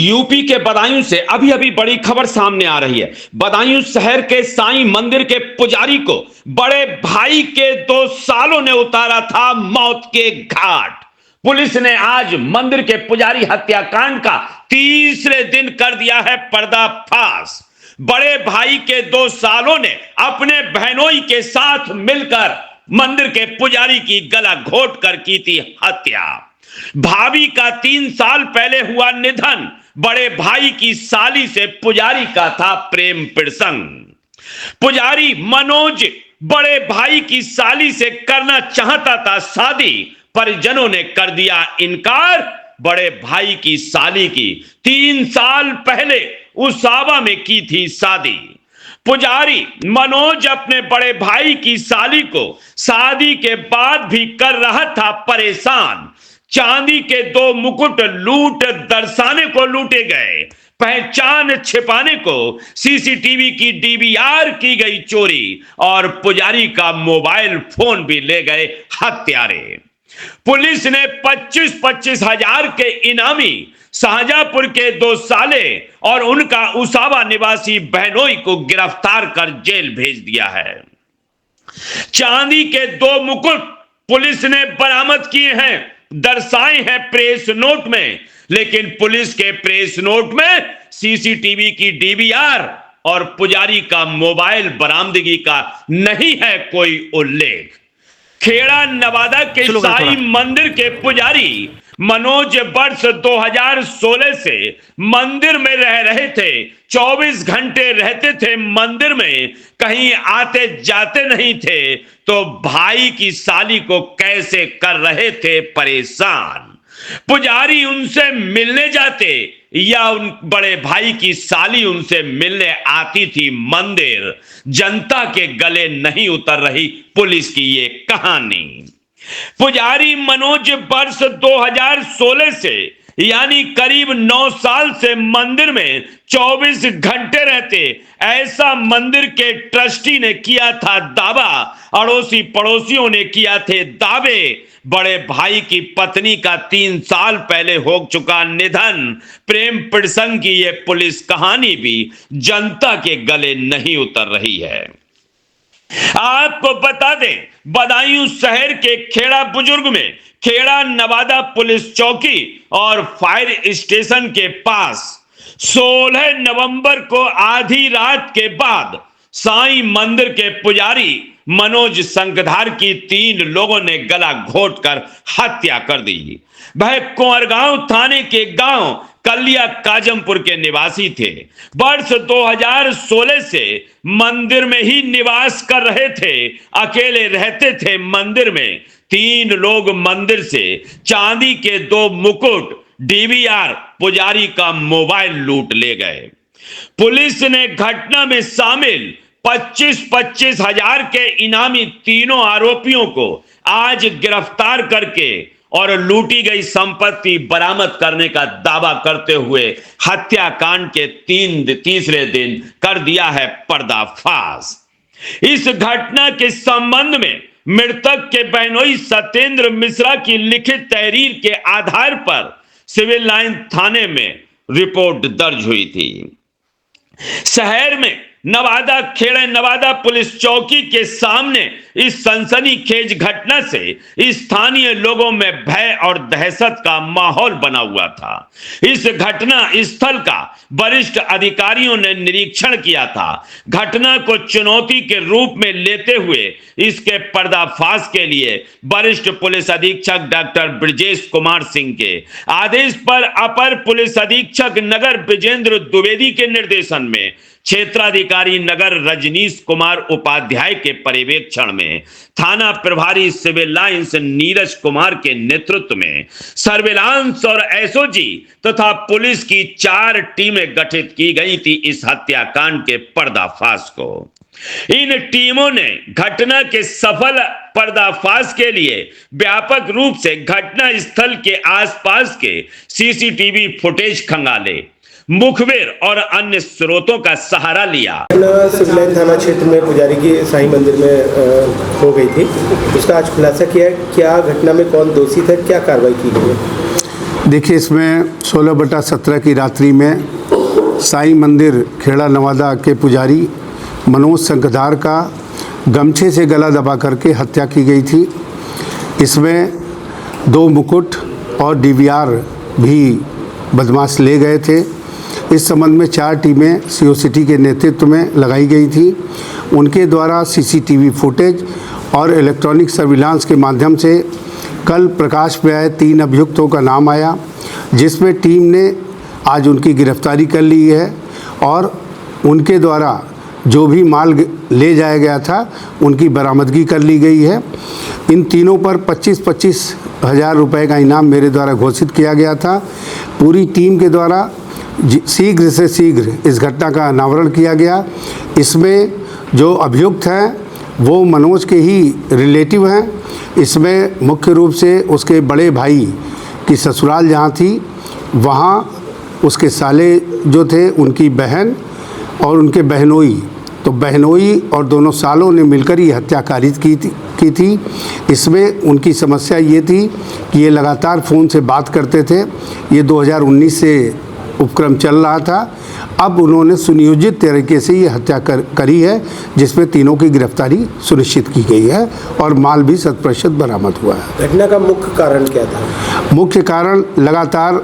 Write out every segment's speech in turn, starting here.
UP के बदायूं से अभी अभी बड़ी खबर सामने आ रही है। बदायूं शहर के साईं मंदिर के पुजारी को बड़े भाई के 2 सालों ने उतारा था मौत के घाट। पुलिस ने आज मंदिर के पुजारी हत्याकांड का तीसरे दिन कर दिया है पर्दाफाश। बड़े भाई के 2 सालों ने अपने बहनोई के साथ मिलकर मंदिर के पुजारी की गला घोट कर की थी हत्या। भाभी का 3 साल पहले हुआ निधन। बड़े भाई की साली से पुजारी का था प्रेम प्रसंग। पुजारी मनोज बड़े भाई की साली से करना चाहता था शादी, परिजनों ने कर दिया इनकार। बड़े भाई की साली की 3 साल पहले उसावा में की थी शादी। पुजारी मनोज अपने बड़े भाई की साली को शादी के बाद भी कर रहा था परेशान। चांदी के 2 मुकुट लूट दर्शाने को लूटे गए। पहचान छिपाने को सीसीटीवी की डीवीआर की गई चोरी और पुजारी का मोबाइल फोन भी ले गए हत्यारे। पुलिस ने 25-25 हजार के इनामी शाहजहांपुर के 2 साले और उनका उसावा निवासी बहनोई को गिरफ्तार कर जेल भेज दिया है। चांदी के 2 मुकुट पुलिस ने बरामद किए हैं, दर्शाए हैं प्रेस नोट में, लेकिन पुलिस के प्रेस नोट में सीसीटीवी की डीवीआर और पुजारी का मोबाइल बरामदगी का नहीं है कोई उल्लेख। खेड़ा नवादा के साई मंदिर के पुजारी मनोज वर्ष 2016 से मंदिर में रह रहे थे। 24 घंटे रहते थे मंदिर में, कहीं आते जाते नहीं थे, तो भाई की साली को कैसे कर रहे थे परेशान। पुजारी उनसे मिलने जाते या उन बड़े भाई की साली उनसे मिलने आती थी मंदिर। जनता के गले नहीं उतर रही पुलिस की ये कहानी। पुजारी मनोज वर्ष 2016 से यानी करीब 9 साल से मंदिर में 24 घंटे रहते, ऐसा मंदिर के ट्रस्टी ने किया था दावा। अड़ोसी पड़ोसियों ने किया थे दावे। बड़े भाई की पत्नी का 3 साल पहले हो चुका निधन। प्रेम प्रसंग की ये पुलिस कहानी भी जनता के गले नहीं उतर रही है। आपको बता दें, बदायूं शहर के खेड़ा बुजुर्ग में खेड़ा नवादा पुलिस चौकी और फायर स्टेशन के पास 16 नवंबर को आधी रात के बाद साईं मंदिर के पुजारी मनोज संगधार की 3 लोगों ने गला घोटकर हत्या कर दी। वह कुंवरगांव थाने के गांव कलिया काजमपुर के निवासी थे। वर्ष 2016 से मंदिर में ही निवास कर रहे थे। अकेले रहते थे मंदिर में। 3 लोग मंदिर से चांदी के 2 मुकुट, डीवीआर, पुजारी का मोबाइल लूट ले गए। पुलिस ने घटना में शामिल 25-25 हजार के इनामी तीनों आरोपियों को आज गिरफ्तार करके और लूटी गई संपत्ति बरामद करने का दावा करते हुए हत्याकांड के तीसरे दिन कर दिया है पर्दाफाश। इस घटना के संबंध में मृतक के बहनोई सत्येंद्र मिश्रा की लिखित तहरीर के आधार पर सिविल लाइन थाने में रिपोर्ट दर्ज हुई थी। शहर में नवादा खेड़ा नवादा पुलिस चौकी के सामने इस सनसनीखेज घटना से स्थानीय लोगों में भय और दहशत का माहौल बना हुआ था। इस घटना स्थल का वरिष्ठ अधिकारियों ने निरीक्षण किया था। घटना को चुनौती के रूप में लेते हुए इसके पर्दाफाश के लिए वरिष्ठ पुलिस अधीक्षक डॉक्टर ब्रजेश कुमार सिंह के आदेश पर अपर पुलिस अधीक्षक नगर विजेंद्र द्विवेदी के निर्देशन में क्षेत्राधिकारी नगर रजनीश कुमार उपाध्याय के पर्यवेक्षण में थाना प्रभारी सिविल लाइंस नीरज कुमार के नेतृत्व में सर्विलांस और एसओजी तथा पुलिस की 4 टीमें गठित की गई थी इस हत्याकांड के पर्दाफाश को। इन टीमों ने घटना के सफल पर्दाफाश के लिए व्यापक रूप से घटना स्थल के आसपास के सीसीटीवी फुटेज खंगाले, मुखबिर और अन्य स्रोतों का सहारा लिया। सिविल लाइन थाना क्षेत्र में पुजारी की साईं मंदिर में हो गई थी, उसका आज खुलासा किया है। क्या घटना में कौन दोषी था, क्या कार्रवाई की गई है? देखिए, इसमें 16/17 की रात्रि में साईं मंदिर खेड़ा नवादा के पुजारी मनोज संकधार का गमछे से गला दबा करके हत्या की गई थी। इसमें 2 मुकुट और डीवीआर भी बदमाश ले गए थे। इस संबंध में 4 टीमें सीओ सिटी के नेतृत्व में लगाई गई थी। उनके द्वारा सीसीटीवी फुटेज और इलेक्ट्रॉनिक सर्विलांस के माध्यम से कल प्रकाश में आए 3 अभियुक्तों का नाम आया, जिसमें टीम ने आज उनकी गिरफ्तारी कर ली है और उनके द्वारा जो भी माल ले जाया गया था उनकी बरामदगी कर ली गई है। इन तीनों पर 25-25 हज़ार रुपये का इनाम मेरे द्वारा घोषित किया गया था। पूरी टीम के द्वारा शीघ्र से शीघ्र इस घटना का अनावरण किया गया। इसमें जो अभियुक्त हैं वो मनोज के ही रिलेटिव हैं। इसमें मुख्य रूप से उसके बड़े भाई की ससुराल जहाँ थी वहाँ उसके साले जो थे, उनकी बहन और उनके बहनोई, तो बहनोई और दोनों सालों ने मिलकर ये हत्या कारित की थी। इसमें उनकी समस्या ये थी कि ये लगातार फ़ोन से बात करते थे। ये 2019 से उपक्रम चल रहा था। अब उन्होंने सुनियोजित तरीके से ये हत्या करी है, जिसमें तीनों की गिरफ्तारी सुनिश्चित की गई है और माल भी 100% बरामद हुआ है। घटना का मुख्य कारण क्या था? मुख्य कारण लगातार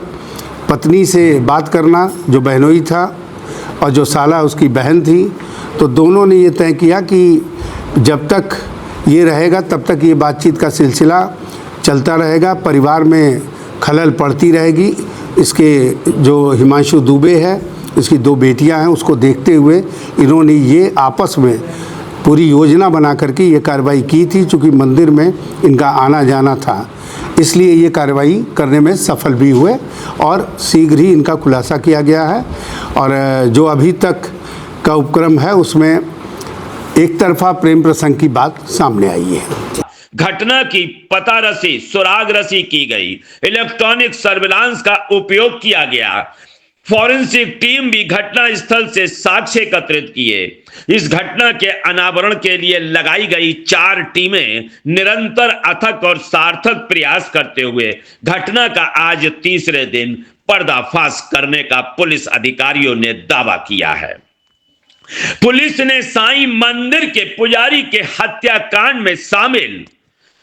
पत्नी से बात करना, जो बहनोई था, और जो साला उसकी बहन थी। तो दोनों ने ये तय किया कि जब तक ये रहेगा तब तक ये बातचीत का सिलसिला चलता रहेगा, परिवार में खलल पड़ती रहेगी। इसके जो हिमांशु दुबे है, इसकी 2 बेटियां हैं, उसको देखते हुए इन्होंने ये आपस में पूरी योजना बना करके ये कार्रवाई की थी। चूँकि मंदिर में इनका आना जाना था, इसलिए ये कार्रवाई करने में सफल भी हुए और शीघ्र ही इनका खुलासा किया गया है। और जो अभी तक का उपक्रम है उसमें एक तरफा प्रेम प्रसंग की बात सामने आई है। घटना की पता रसी, सुराग रसी की गई, इलेक्ट्रॉनिक सर्विलांस का उपयोग किया गया, फॉरेंसिक टीम भी घटना स्थल से साक्ष्य एकत्रित किए। इस घटना के अनावरण के लिए लगाई गई 4 टीमें निरंतर अथक और सार्थक प्रयास करते हुए घटना का आज तीसरे दिन पर्दाफाश करने का पुलिस अधिकारियों ने दावा किया है। पुलिस ने साईं मंदिर के पुजारी के हत्याकांड में शामिल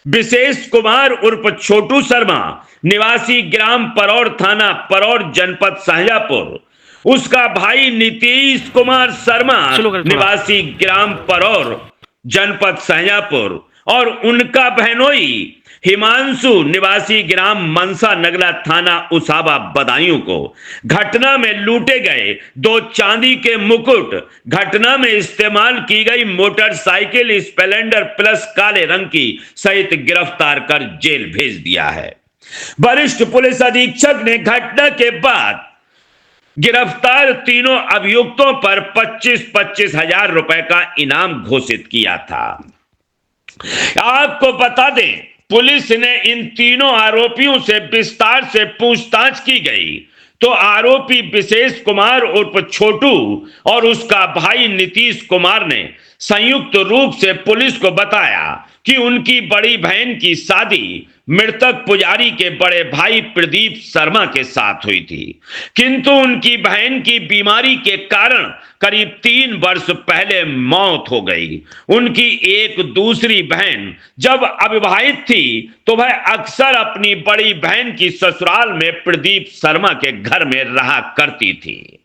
विशेष कुमार उर्फ छोटू शर्मा, निवासी ग्राम परौर, थाना परौर, जनपद शाहजहाँपुर, उसका भाई नीतीश कुमार शर्मा, निवासी ग्राम परौर, जनपद शाहजहाँपुर, और उनका बहनोई हिमांशु, निवासी ग्राम मनसा नगला, थाना उसाबा, बदायूं को घटना में लूटे गए 2 चांदी के मुकुट, घटना में इस्तेमाल की गई मोटरसाइकिल स्प्लेंडर प्लस काले रंग की सहित गिरफ्तार कर जेल भेज दिया है। वरिष्ठ पुलिस अधीक्षक ने घटना के बाद गिरफ्तार तीनों अभियुक्तों पर 25-25 हजार रुपए का इनाम घोषित किया था। आपको बता दें, पुलिस ने इन तीनों आरोपियों से विस्तार से पूछताछ की गई तो आरोपी विशेष कुमार उर्फ छोटू और उसका भाई नीतीश कुमार ने संयुक्त रूप से पुलिस को बताया कि उनकी बड़ी बहन की शादी मृतक पुजारी के बड़े भाई प्रदीप शर्मा के साथ हुई थी, किंतु उनकी बहन की बीमारी के कारण करीब 3 वर्ष पहले मौत हो गई। उनकी एक दूसरी बहन जब अविवाहित थी तो वह अक्सर अपनी बड़ी बहन की ससुराल में प्रदीप शर्मा के घर में रहा करती थी।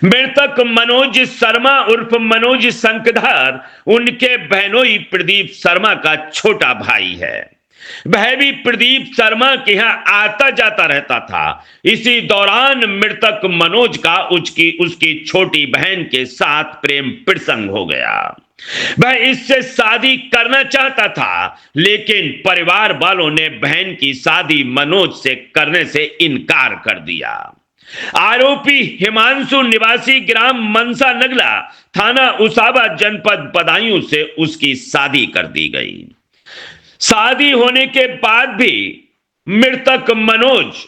मृतक मनोज शर्मा उर्फ मनोज संकधार उनके बहनोई प्रदीप शर्मा का छोटा भाई है। वह भी प्रदीप शर्मा के यहां आता जाता रहता था। इसी दौरान मृतक मनोज का उसकी छोटी बहन के साथ प्रेम प्रसंग हो गया। वह इससे शादी करना चाहता था, लेकिन परिवार वालों ने बहन की शादी मनोज से करने से इनकार कर दिया। आरोपी हिमांशु निवासी ग्राम मनसा नगला, थाना उसाबा, जनपद बदायूं से उसकी शादी कर दी गई। शादी होने के बाद भी मृतक मनोज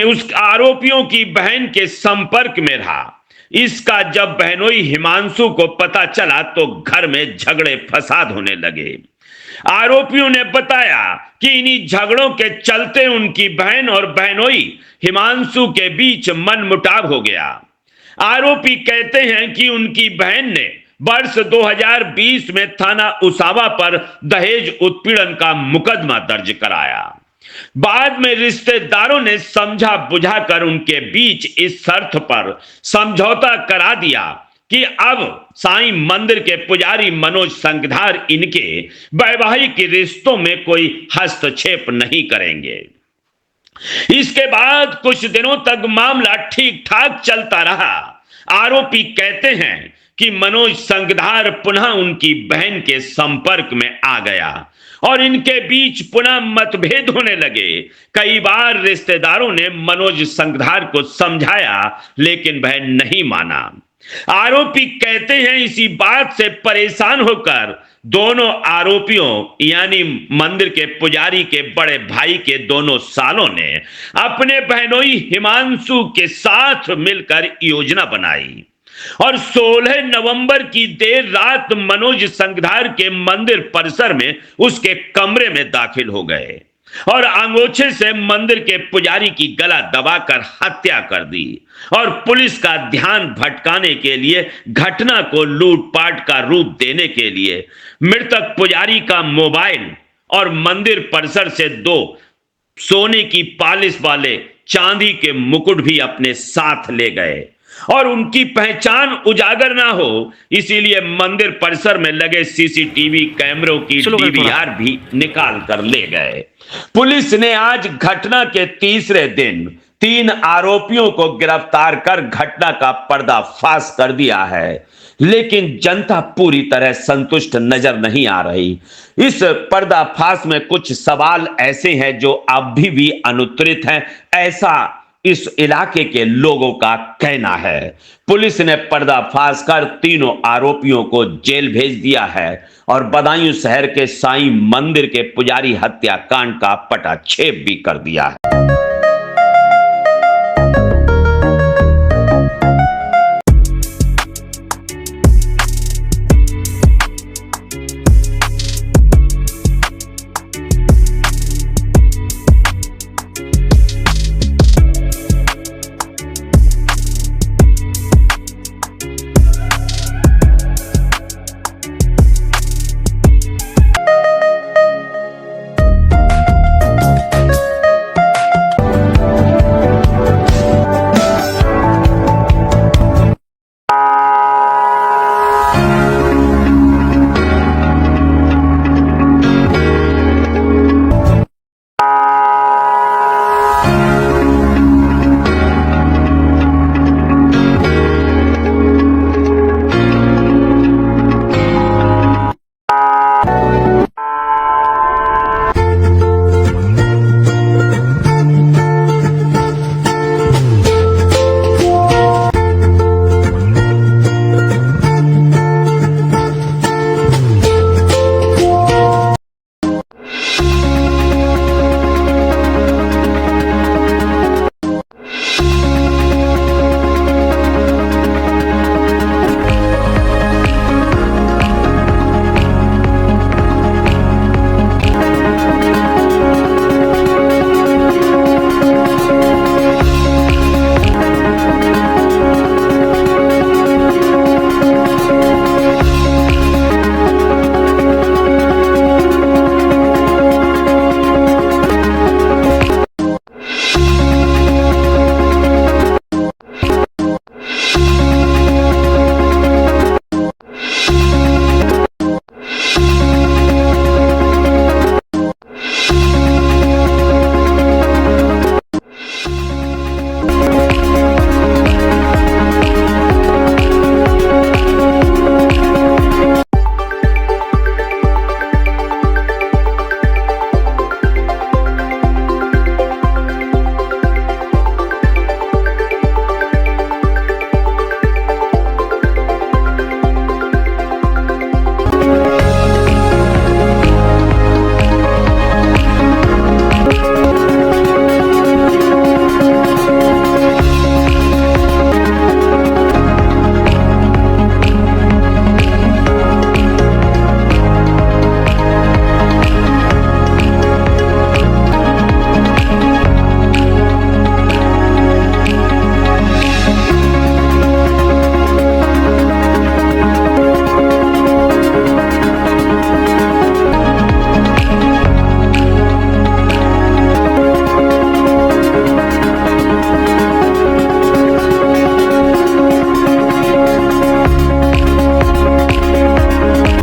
उस आरोपियों की बहन के संपर्क में रहा। इसका जब बहनोई हिमांशु को पता चला तो घर में झगड़े फसाद होने लगे। आरोपियों ने बताया कि इन्हीं झगड़ों के चलते उनकी बहन और बहनोई हिमांशु के बीच मनमुटाव हो गया। आरोपी कहते हैं कि उनकी बहन ने वर्ष 2020 में थाना उसावा पर दहेज उत्पीड़न का मुकदमा दर्ज कराया। बाद में रिश्तेदारों ने समझा बुझाकर उनके बीच इस शर्त पर समझौता करा दिया कि अब साईं मंदिर के पुजारी मनोज संगधार इनके वैवाहिक रिश्तों में कोई हस्तक्षेप नहीं करेंगे। इसके बाद कुछ दिनों तक मामला ठीक ठाक चलता रहा। आरोपी कहते हैं कि मनोज संगधार पुनः उनकी बहन के संपर्क में आ गया और इनके बीच पुनः मतभेद होने लगे। कई बार रिश्तेदारों ने मनोज संगधार को समझाया लेकिन वह नहीं माना। आरोपी कहते हैं इसी बात से परेशान होकर दोनों आरोपियों यानी मंदिर के पुजारी के बड़े भाई के दोनों सालों ने अपने बहनोई हिमांशु के साथ मिलकर योजना बनाई और 16 नवंबर की देर रात मनोज संगधार के मंदिर परिसर में उसके कमरे में दाखिल हो गए और अंगोछे से मंदिर के पुजारी की गला दबाकर हत्या कर दी और पुलिस का ध्यान भटकाने के लिए घटना को लूटपाट का रूप देने के लिए मृतक पुजारी का मोबाइल और मंदिर परिसर से 2 सोने की पॉलिश वाले चांदी के मुकुट भी अपने साथ ले गए और उनकी पहचान उजागर ना हो इसीलिए मंदिर परिसर में लगे सीसीटीवी कैमरों की डीवीआर भी निकाल कर ले गए। पुलिस ने आज घटना के तीसरे दिन 3 आरोपियों को गिरफ्तार कर घटना का पर्दाफाश कर दिया है, लेकिन जनता पूरी तरह संतुष्ट नजर नहीं आ रही। इस पर्दाफाश में कुछ सवाल ऐसे हैं जो अभी भी अनुत्तरित हैं, ऐसा इस इलाके के लोगों का कहना है। पुलिस ने पर्दाफाश कर तीनों आरोपियों को जेल भेज दिया है और बदायूं शहर के साईं मंदिर के पुजारी हत्याकांड का पटाक्षेप भी कर दिया है।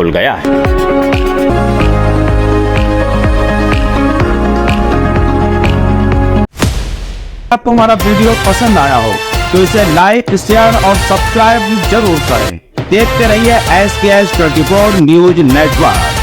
खुल गया है। आपको हमारा वीडियो पसंद आया हो तो इसे लाइक, शेयर और सब्सक्राइब जरूर करें। देखते रहिए SKS 24 न्यूज नेटवर्क।